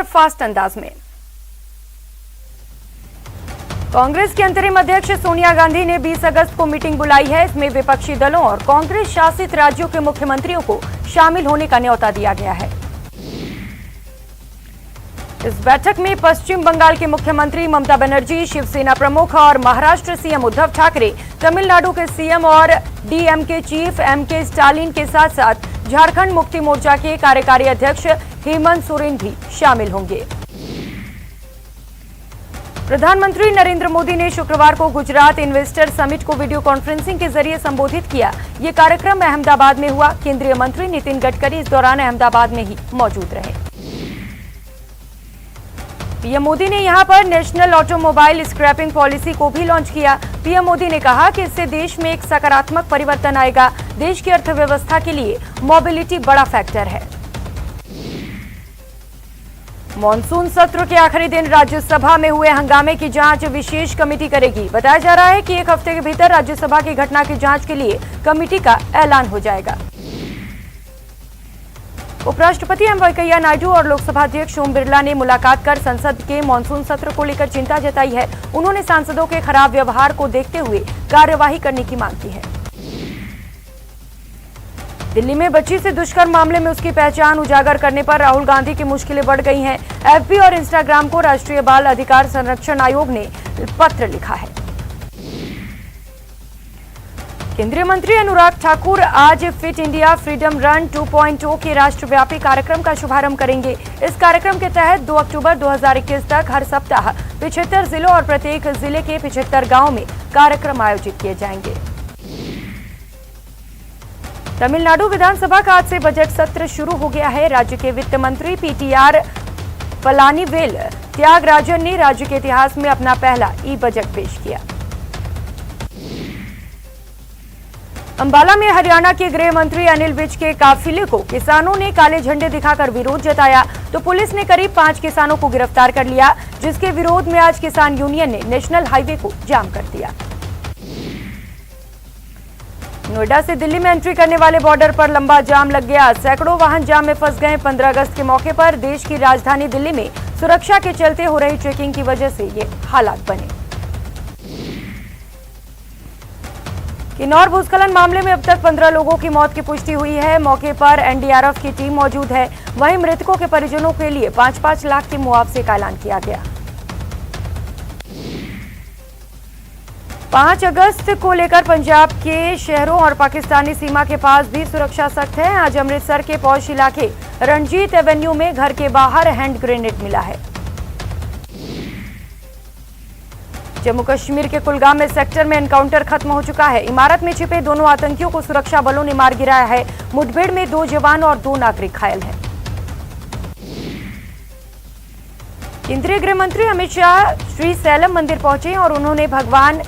Superfast अंदाज में। कांग्रेस की अंतरिम अध्यक्ष सोनिया गांधी ने 20 अगस्त को मीटिंग बुलाई है। इसमें विपक्षी दलों और कांग्रेस शासित राज्यों के मुख्यमंत्रियों को शामिल होने का न्योता दिया गया है। इस बैठक में पश्चिम बंगाल के मुख्यमंत्री ममता बनर्जी, शिवसेना प्रमुख और महाराष्ट्र सीएम उद्धव ठाकरे, तमिलनाडु के सीएम और डीएमके चीफ एमके स्टालिन के साथ साथ झारखंड मुक्ति मोर्चा के कार्यकारी अध्यक्ष हेमंत सोरेन भी शामिल होंगे। प्रधानमंत्री नरेंद्र मोदी ने शुक्रवार को गुजरात इन्वेस्टर समिट को वीडियो कॉन्फ्रेंसिंग के जरिए संबोधित किया। ये कार्यक्रम अहमदाबाद में हुआ। केंद्रीय मंत्री नितिन गडकरी इस दौरान अहमदाबाद में ही मौजूद रहे। पीएम मोदी ने यहां पर नेशनल ऑटोमोबाइल स्क्रैपिंग पॉलिसी को भी लॉन्च किया। पीएम मोदी ने कहा कि इससे देश में एक सकारात्मक परिवर्तन आएगा। देश की अर्थव्यवस्था के लिए मोबिलिटी बड़ा फैक्टर है। मॉनसून सत्र के आखिरी दिन राज्यसभा में हुए हंगामे की जांच विशेष कमेटी करेगी। बताया जा रहा है कि एक हफ्ते के भीतर राज्यसभा की घटना की जांच के लिए कमेटी का ऐलान हो जाएगा। उपराष्ट्रपति एम वेंकैया नायडू और लोकसभा अध्यक्ष ओम बिरला ने मुलाकात कर संसद के मॉनसून सत्र को लेकर चिंता जताई है। उन्होंने सांसदों के खराब व्यवहार को देखते हुए कार्यवाही करने की मांग की है। दिल्ली में बच्ची से दुष्कर्म मामले में उसकी पहचान उजागर करने पर राहुल गांधी की मुश्किलें बढ़ गई हैं। एफबी और इंस्टाग्राम को राष्ट्रीय बाल अधिकार संरक्षण आयोग ने पत्र लिखा है। केंद्रीय मंत्री अनुराग ठाकुर आज फिट इंडिया फ्रीडम रन 2.0 के राष्ट्रव्यापी कार्यक्रम का शुभारंभ करेंगे। इस कार्यक्रम के तहत 2 अक्टूबर 2021 तक हर सप्ताह 75 जिलों और प्रत्येक जिले के 75 गांवों में कार्यक्रम आयोजित किए जाएंगे। तमिलनाडु विधानसभा का आज से बजट सत्र शुरू हो गया है। राज्य के वित्त मंत्री पीटीआर पलानीवेल त्यागराजन ने राज्य के इतिहास में अपना पहला ई बजट पेश किया। अंबाला में हरियाणा के गृह मंत्री अनिल विज के काफिले को किसानों ने काले झंडे दिखाकर विरोध जताया तो पुलिस ने करीब 5 किसानों को गिरफ्तार कर लिया, जिसके विरोध में आज किसान यूनियन ने नेशनल हाईवे को जाम कर दिया। नोएडा से दिल्ली में एंट्री करने वाले बॉर्डर पर लंबा जाम लग गया। सैकड़ों वाहन जाम में फंस गए। 15 अगस्त के मौके पर देश की राजधानी दिल्ली में सुरक्षा के चलते हो रही चेकिंग की वजह से ये हालात बने। किन्नौर भूस्खलन मामले में अब तक 15 लोगों की मौत की पुष्टि हुई है। मौके पर एनडीआरएफ की टीम मौजूद है। वहीं मृतकों के परिजनों के लिए 5-5 लाख के मुआवजे का ऐलान किया गया। 5 अगस्त को लेकर पंजाब के शहरों और पाकिस्तानी सीमा के पास भी सुरक्षा सख्त है। आज अमृतसर के पौष इलाके रणजीत एवेन्यू में घर के बाहर हैंड ग्रेनेड मिला है। जम्मू कश्मीर के कुलगाम में सेक्टर में एनकाउंटर खत्म हो चुका है। इमारत में छिपे दोनों आतंकियों को सुरक्षा बलों ने मार गिराया है। मुठभेड़ में 2 जवान और 2 नागरिक घायल हैं। केंद्रीय गृह मंत्री अमित शाह श्री सैलम मंदिर पहुंचे और उन्होंने भगवान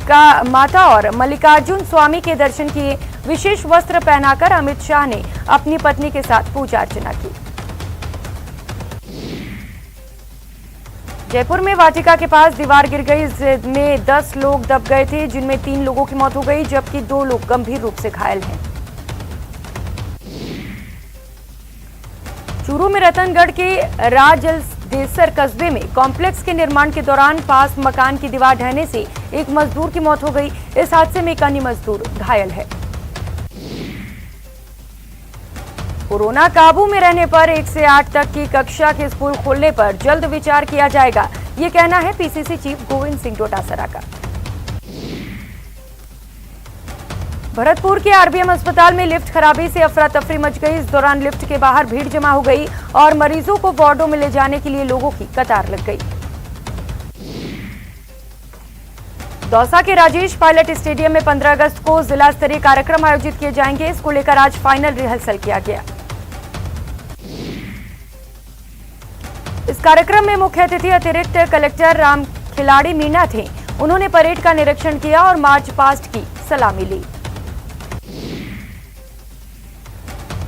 का माता और मल्लिकार्जुन स्वामी के दर्शन किए। विशेष वस्त्र पहनाकर अमित शाह ने अपनी पत्नी के साथ पूजा अर्चना की। जयपुर में वाटिका के पास दीवार गिर गई। इसमें 10 लोग दब गए थे, जिनमें 3 लोगों की मौत हो गई, जबकि 2 लोग गंभीर रूप से घायल हैं। चूरू में रतनगढ़ के राजलदेसर कस्बे में कॉम्प्लेक्स के निर्माण के दौरान पास मकान की दीवार ढहने से एक मजदूर की मौत हो गई। इस हादसे में एक अन्य मजदूर घायल है। कोरोना काबू में रहने पर 1 से 8 तक की कक्षा के स्कूल खोलने पर जल्द विचार किया जाएगा, ये कहना है पीसीसी चीफ गोविंद सिंह डोटासरा का। भरतपुर के आरबीएम अस्पताल में लिफ्ट खराबी से अफरा तफरी मच गई। इस दौरान लिफ्ट के बाहर भीड़ जमा हो गई और मरीजों को वार्डों में ले जाने के लिए लोगों की कतार लग गई। दौसा के राजेश पायलट स्टेडियम में 15 अगस्त को जिला स्तरीय कार्यक्रम आयोजित किए जाएंगे। इसको लेकर आज फाइनल रिहर्सल किया गया। इस कार्यक्रम में मुख्य अतिथि अतिरिक्त कलेक्टर राम खिलाड़ी मीना थे। उन्होंने परेड का निरीक्षण किया और मार्च पास्ट की सलामी ली।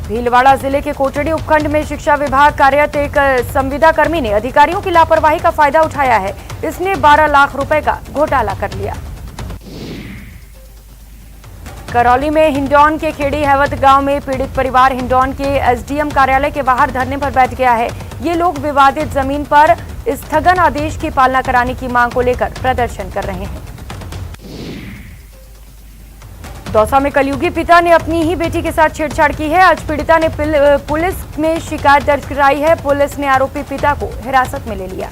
भीलवाड़ा जिले के कोटड़ी उपखंड में शिक्षा विभाग कार्यरत एक संविदा कर्मी ने अधिकारियों की लापरवाही का फायदा उठाया है। इसने 12 लाख रुपए का घोटाला कर लिया। करौली में हिंडौन के खेड़ी हैवत गांव में पीड़ित परिवार हिंडौन के एसडीएम कार्यालय के बाहर धरने पर बैठ गया है। ये लोग विवादित जमीन पर स्थगन आदेश की पालना कराने की मांग को लेकर प्रदर्शन कर रहे हैं। दौसा में कलयुगी पिता ने अपनी ही बेटी के साथ छेड़छाड़ की है। आज पीड़िता ने पुलिस में शिकायत दर्ज कराई है। पुलिस ने आरोपी पिता को हिरासत में ले लिया।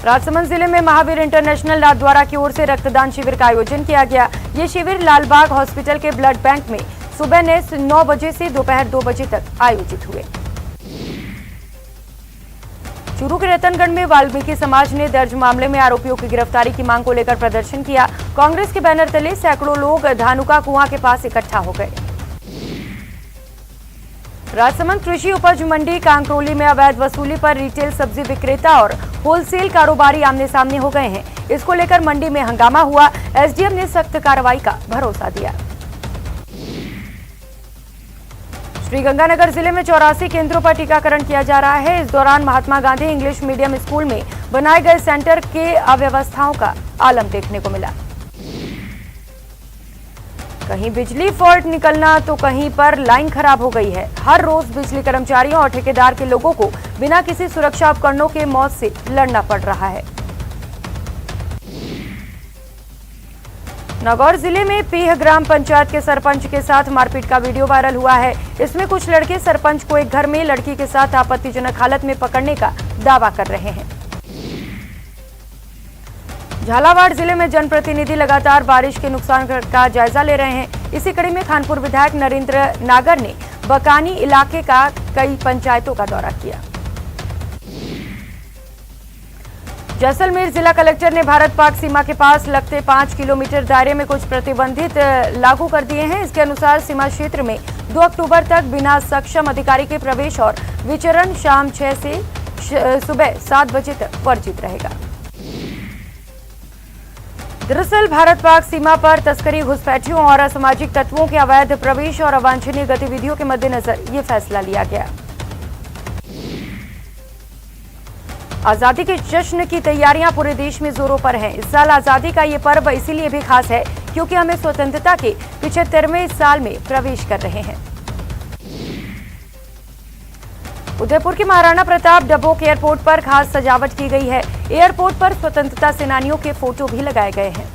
राजसमंद जिले में महावीर इंटरनेशनल नाथद्वारा की ओर से रक्तदान शिविर का आयोजन किया गया। ये शिविर लालबाग हॉस्पिटल के ब्लड बैंक में सुबह 9 बजे से दोपहर 2 बजे तक आयोजित हुए। चूरू के रतनगढ़ में वाल्मीकि समाज ने दर्ज मामले में आरोपियों की गिरफ्तारी की मांग को लेकर प्रदर्शन किया। कांग्रेस के बैनर तले सैकड़ों लोग धानुका कुआं के पास इकट्ठा हो गए। राजसमंद कृषि उपज मंडी कांकरोली में अवैध वसूली पर रिटेल सब्जी विक्रेता और होलसेल कारोबारी आमने सामने हो गए हैं। इसको लेकर मंडी में हंगामा हुआ। एसडीएम ने सख्त कार्रवाई का भरोसा दिया। श्रीगंगानगर जिले में 84 केंद्रों पर टीकाकरण किया जा रहा है। इस दौरान Mahatma Gandhi English medium school में बनाए गए सेंटर के अव्यवस्थाओं का आलम देखने को मिला। कहीं बिजली फॉल्ट निकलना तो कहीं पर लाइन खराब हो गई है। हर रोज बिजली कर्मचारियों और ठेकेदार के लोगों को बिना किसी सुरक्षा उपकरणों के मौत से लड़ना पड़ रहा है। नागौर जिले में पीह ग्राम पंचायत के सरपंच के साथ मारपीट का वीडियो वायरल हुआ है। इसमें कुछ लड़के सरपंच को एक घर में लड़की के साथ आपत्तिजनक हालत में पकड़ने का दावा कर रहे हैं। झालावाड़ जिले में जनप्रतिनिधि लगातार बारिश के नुकसान का जायजा ले रहे हैं। इसी कड़ी में खानपुर विधायक नरेंद्र नागर ने बकानी इलाके का कई पंचायतों का दौरा किया। जैसलमेर जिला कलेक्टर ने भारत पाक सीमा के पास लगते 5 किलोमीटर दायरे में कुछ प्रतिबंधित लागू कर दिए हैं। इसके अनुसार सीमा क्षेत्र में 2 अक्टूबर तक बिना सक्षम अधिकारी के प्रवेश और विचरण शाम 6 से सुबह 7 बजे तक वर्जित रहेगा। दरअसल भारत पाक सीमा पर तस्करी, घुसपैठियों और असामाजिक तत्वों के अवैध प्रवेश और अवांछनीय गतिविधियों के मद्देनजर ये फैसला लिया गया। आजादी के जश्न की तैयारियां पूरे देश में जोरों पर हैं। इस साल आजादी का ये पर्व इसीलिए भी खास है क्योंकि हमें स्वतंत्रता के 75वें साल में प्रवेश कर रहे हैं। उदयपुर के महाराणा प्रताप डबोक एयरपोर्ट पर खास सजावट की गई है। एयरपोर्ट पर स्वतंत्रता सेनानियों के फोटो भी लगाए गए हैं।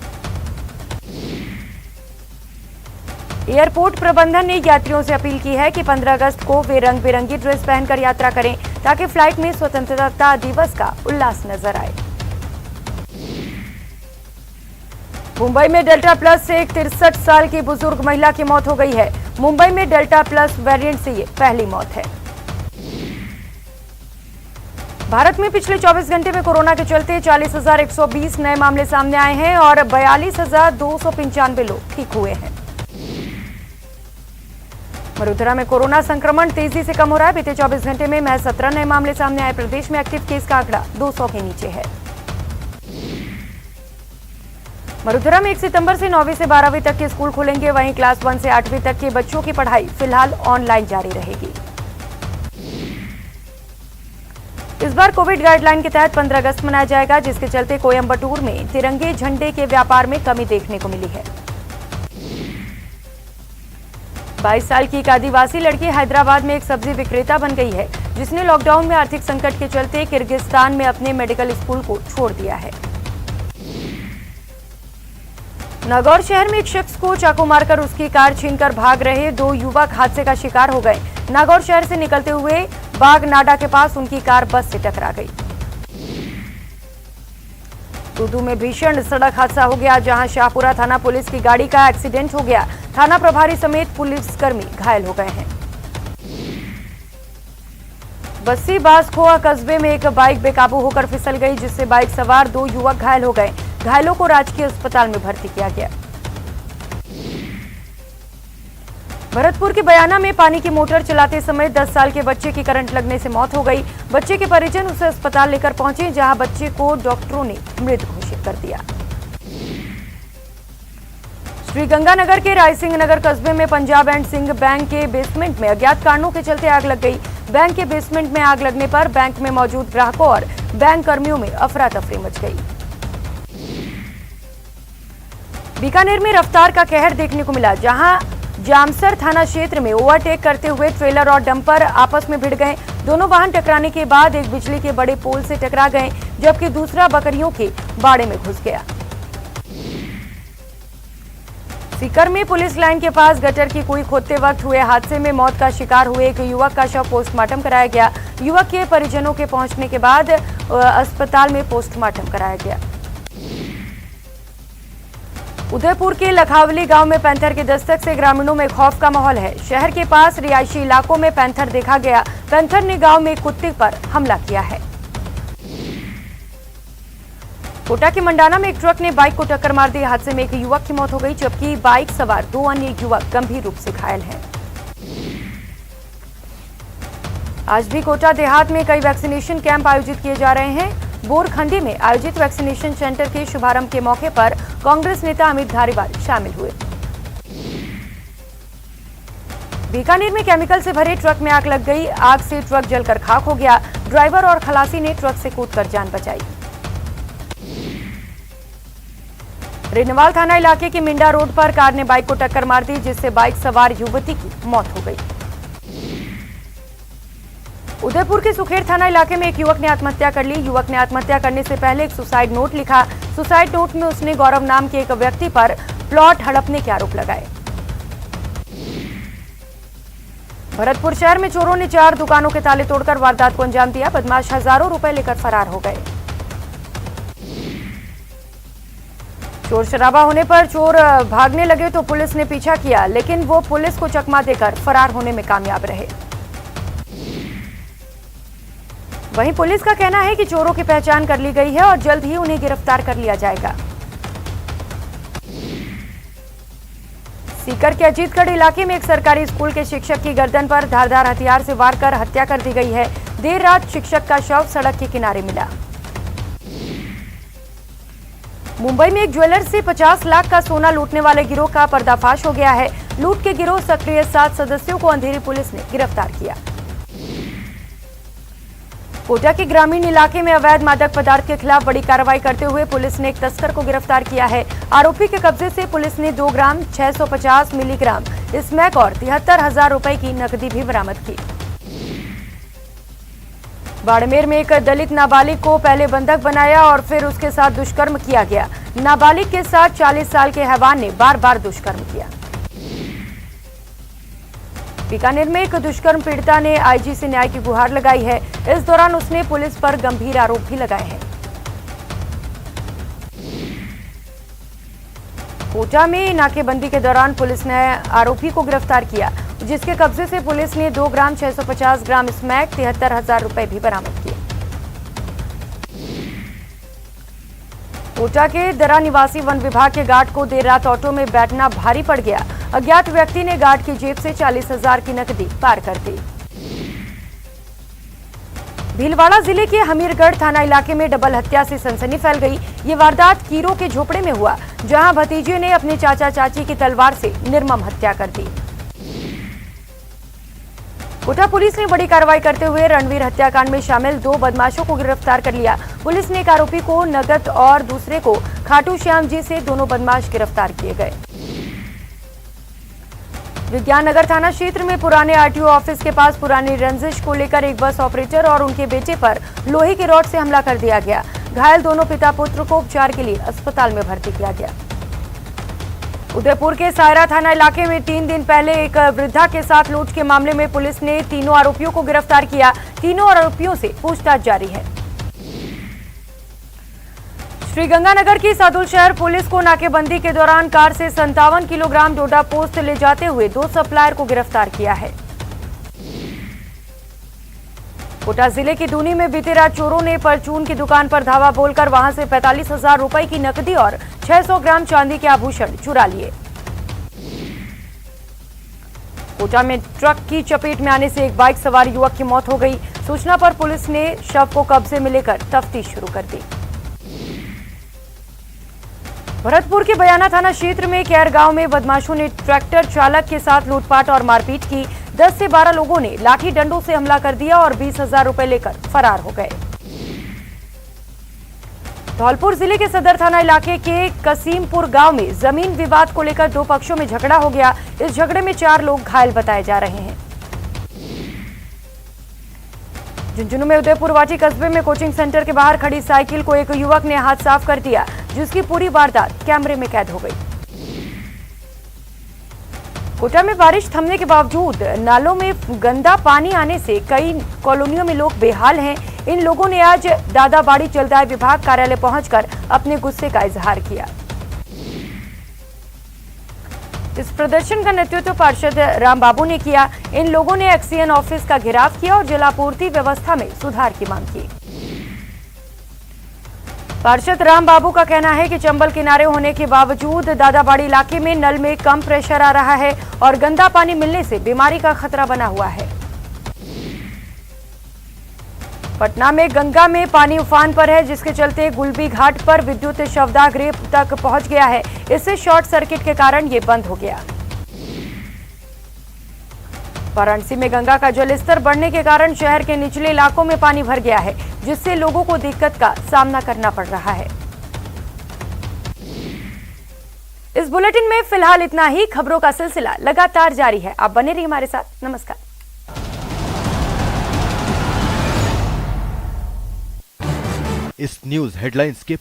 एयरपोर्ट प्रबंधन ने यात्रियों से अपील की है कि 15 अगस्त को वे रंग बिरंगी ड्रेस पहनकर यात्रा करें ताकि फ्लाइट में स्वतंत्रता दिवस का उल्लास नजर आए। मुंबई में डेल्टा प्लस से एक 63 साल की बुजुर्ग महिला की मौत हो गई है। मुंबई में डेल्टा प्लस वेरिएंट से ये पहली मौत है। भारत में पिछले 24 घंटे में कोरोना के चलते 40,120 नए मामले सामने आए हैं और 42,295 लोग ठीक हुए हैं। वडोदरा में कोरोना संक्रमण तेजी से कम हो रहा है। बीते 24 घंटे में महज 17 नए मामले सामने आए। प्रदेश में एक्टिव केस का आंकड़ा 200 के नीचे है। वडोदरा में 1 सितंबर से 9वीं से 12वीं तक के स्कूल खुलेंगे। वहीं क्लास 1 से 8वीं तक के बच्चों की पढ़ाई फिलहाल ऑनलाइन जारी रहेगी। इस बार कोविड गाइडलाइन के तहत 15 अगस्त मनाया जाएगा, जिसके चलते कोयंबटूर में तिरंगे झंडे के व्यापार में कमी देखने को मिली है। 22 साल की एक आदिवासी लड़की हैदराबाद में एक सब्जी विक्रेता बन गई है, जिसने लॉकडाउन में आर्थिक संकट के चलते किर्गिस्तान में अपने मेडिकल स्कूल को छोड़ दिया है। नागौर शहर में एक शख्स को चाकू मारकर उसकी कार छीनकर भाग रहे 2 युवक हादसे का शिकार हो गए। नागौर शहर से निकलते हुए बागनाडा के पास उनकी कार बस से टकरा गई। टूडू में भीषण सड़क हादसा हो गया, जहां शाहपुरा थाना पुलिस की गाड़ी का एक्सीडेंट हो गया। थाना प्रभारी समेत पुलिसकर्मी घायल हो गए हैं। बस्सी बासखोआ कस्बे में एक बाइक बेकाबू होकर फिसल गई, जिससे बाइक सवार 2 युवक घायल हो गए। घायलों को राजकीय अस्पताल में भर्ती किया गया। भरतपुर के बयाना में पानी की मोटर चलाते समय 10 साल के बच्चे की करंट लगने से मौत हो गई। बच्चे के परिजन उसे अस्पताल लेकर पहुंचे, जहां बच्चे को डॉक्टरों ने मृत घोषित कर दिया। श्रीगंगानगर के रायसिंह नगर कस्बे में पंजाब एंड सिंह बैंक के बेसमेंट में अज्ञात कारणों के चलते आग लग गई। बैंक के बेसमेंट में आग लगने पर बैंक में मौजूद ग्राहकों और बैंक कर्मियों में अफरा तफरी मच गई। बीकानेर में रफ्तार का कहर देखने को मिला, जहां जामसर थाना क्षेत्र में ओवरटेक करते हुए ट्रेलर और डंपर आपस में भिड़ गए। दोनों वाहन टकराने के बाद एक बिजली के बड़े पोल से टकरा गए, जबकि दूसरा बकरियों के बाड़े में घुस गया। सीकर में पुलिस लाइन के पास गटर की कुई खोदते वक्त हुए हादसे में मौत का शिकार हुए एक युवक का शव पोस्टमार्टम कराया गया। युवक के परिजनों के पहुंचने के बाद अस्पताल में पोस्टमार्टम कराया गया। उदयपुर के लखावली गांव में पैंथर के दस्तक से ग्रामीणों में खौफ का माहौल है। शहर के पास रिहायशी इलाकों में पैंथर देखा गया। पैंथर ने गांव में कुत्ते पर हमला किया है। कोटा के मंडाना में एक ट्रक ने बाइक को टक्कर मार दी। हादसे में एक युवक की मौत हो गई, जबकि बाइक सवार 2 अन्य युवक गंभीर रूप से घायल हैं। आज भी कोटा देहात में कई वैक्सीनेशन कैंप आयोजित किए जा रहे हैं। बोरखंडी में आयोजित वैक्सीनेशन सेंटर के शुभारंभ के मौके पर कांग्रेस नेता अमित धारीवाल शामिल हुए। बीकानेर में केमिकल से भरे ट्रक में आग लग गई। आग से ट्रक जलकर खाक हो गया। ड्राइवर और खलासी ने ट्रक से कूदकर जान बचाई। रेनवाल थाना इलाके के मिंडा रोड पर कार ने बाइक को टक्कर मार दी, जिससे बाइक सवार युवती की मौत हो गई। उदयपुर के सुखेर थाना इलाके में एक युवक ने आत्महत्या कर ली। युवक ने आत्महत्या करने से पहले एक सुसाइड नोट लिखा। सुसाइड नोट में उसने गौरव नाम के एक व्यक्ति पर प्लॉट हड़पने के आरोप लगाए। भरतपुर शहर में चोरों ने 4 दुकानों के ताले तोड़कर वारदात को अंजाम दिया। बदमाश हजारों रुपए लेकर फरार हो गए। शोर शराबा होने पर चोर भागने लगे तो पुलिस ने पीछा किया, लेकिन वो पुलिस को चकमा देकर फरार होने में कामयाब रहे। वहीं पुलिस का कहना है कि चोरों की पहचान कर ली गई है और जल्द ही उन्हें गिरफ्तार कर लिया जाएगा। सीकर के अजीतगढ़ इलाके में एक सरकारी स्कूल के शिक्षक की गर्दन पर धारदार हथियार से वार कर हत्या कर दी गई है। देर रात शिक्षक का शव सड़क के किनारे मिला। मुंबई में एक ज्वेलर से 50 लाख का सोना लूटने वाले गिरोह का पर्दाफाश हो गया है। लूट के गिरोह सक्रिय 7 सदस्यों को अंधेरी पुलिस ने गिरफ्तार किया। कोटा के ग्रामीण इलाके में अवैध मादक पदार्थ के खिलाफ बड़ी कार्रवाई करते हुए पुलिस ने एक तस्कर को गिरफ्तार किया है। आरोपी के कब्जे से पुलिस ने 2 ग्राम 650 मिलीग्राम स्मैक और 73,000 रुपए की नकदी भी बरामद की। बाड़मेर में एक दलित नाबालिग को पहले बंधक बनाया और फिर उसके साथ दुष्कर्म किया गया। नाबालिग के साथ 40 साल के हैवान ने बार-बार दुष्कर्म किया। बीकानेर में एक दुष्कर्म पीड़िता ने आईजी से न्याय की गुहार लगाई है। इस दौरान उसने पुलिस पर गंभीर आरोप भी लगाए हैं। कोटा में नाकेबंदी के दौरान पुलिस ने आरोपी को गिरफ्तार किया, जिसके कब्जे से पुलिस ने 2 ग्राम 650 ग्राम स्मैक 73,000 रुपए भी बरामद किए। कोटा के दरा निवासी वन विभाग के गार्ड को देर रात ऑटो में बैठना भारी पड़ गया। अज्ञात व्यक्ति ने गार्ड की जेब से 40,000 की नकदी पार कर दी। भीलवाड़ा जिले के हमीरगढ़ थाना इलाके में डबल हत्या से सनसनी फैल गई। ये वारदात कीरों के झोपड़े में हुआ, जहां भतीजे ने अपने चाचा चाची की तलवार से निर्मम हत्या कर दी। कोटा पुलिस ने बड़ी कार्रवाई करते हुए रणवीर हत्याकांड में शामिल 2 बदमाशों को गिरफ्तार कर लिया। पुलिस ने एक आरोपी को नगद और दूसरे को खाटू श्याम जी से दोनों बदमाश गिरफ्तार किए गए। विज्ञाननगर थाना क्षेत्र में पुराने आरटीओ ऑफिस के पास पुरानी रंजिश को लेकर एक बस ऑपरेटर और उनके बेटे पर लोहे के रॉड से हमला कर दिया गया। घायल दोनों पिता पुत्र को उपचार के लिए अस्पताल में भर्ती किया गया। उदयपुर के सायरा थाना इलाके में 3 दिन पहले एक वृद्धा के साथ लूट के मामले में पुलिस ने तीनों आरोपियों को गिरफ्तार किया। तीनों आरोपियों से पूछताछ जारी है। श्रीगंगानगर की सादुल शहर पुलिस को नाकेबंदी के दौरान कार से 57 किलोग्राम डोडा पोस्ट ले जाते हुए 2 सप्लायर को गिरफ्तार किया है। कोटा जिले की दूनी में बीती रात चोरों ने परचून की दुकान पर धावा बोलकर वहां से 45,000 रुपए की नकदी और 600 ग्राम चांदी के आभूषण चुरा लिए। कोटा में ट्रक की चपेट में आने से एक बाइक सवार युवक की मौत हो गई। सूचना पर पुलिस ने शव को कब्जे में लेकर तफ्तीश शुरू कर दी। भरतपुर के बयाना थाना क्षेत्र में कैर गांव में बदमाशों ने ट्रैक्टर चालक के साथ लूटपाट और मारपीट की। 10 से 12 लोगों ने लाठी डंडों से हमला कर दिया और 20,000 रुपए लेकर फरार हो गए। धौलपुर जिले के सदर थाना इलाके के कसीमपुर गांव में जमीन विवाद को लेकर दो पक्षों में झगड़ा हो गया। इस झगड़े में 4 लोग घायल बताए जा रहे हैं। झुंझुनू में उदयपुरवाटी कस्बे में कोचिंग सेंटर के बाहर खड़ी साइकिल को एक युवक ने हाथ साफ कर दिया, जिसकी पूरी वारदात कैमरे में कैद हो गई। कोटा में बारिश थमने के बावजूद नालों में गंदा पानी आने से कई कॉलोनियों में लोग बेहाल हैं। इन लोगों ने आज दादाबाड़ी जलदाय विभाग कार्यालय पहुंचकर अपने गुस्से का इजहार किया। इस प्रदर्शन का नेतृत्व पार्षद रामबाबू ने किया। इन लोगों ने एक्सीएन ऑफिस का घेराव किया और जलापूर्ति व्यवस्था में सुधार की मांग की। पार्षद रामबाबू का कहना है कि चंबल किनारे होने के बावजूद दादाबाड़ी इलाके में नल में कम प्रेशर आ रहा है और गंदा पानी मिलने से बीमारी का खतरा बना हुआ है। पटना में गंगा में पानी उफान पर है, जिसके चलते गुलबी घाट पर विद्युत शवदाह गृह तक पहुंच गया है। इससे शॉर्ट सर्किट के कारण ये बंद हो गया। वाराणसी में गंगा का जलस्तर बढ़ने के कारण शहर के निचले इलाकों में पानी भर गया है, जिससे लोगों को दिक्कत का सामना करना पड़ रहा है। इस बुलेटिन में फिलहाल इतना ही। खबरों का सिलसिला लगातार जारी है, आप बने रहिए हमारे साथ। नमस्कार। इस न्यूज हेडलाइंस के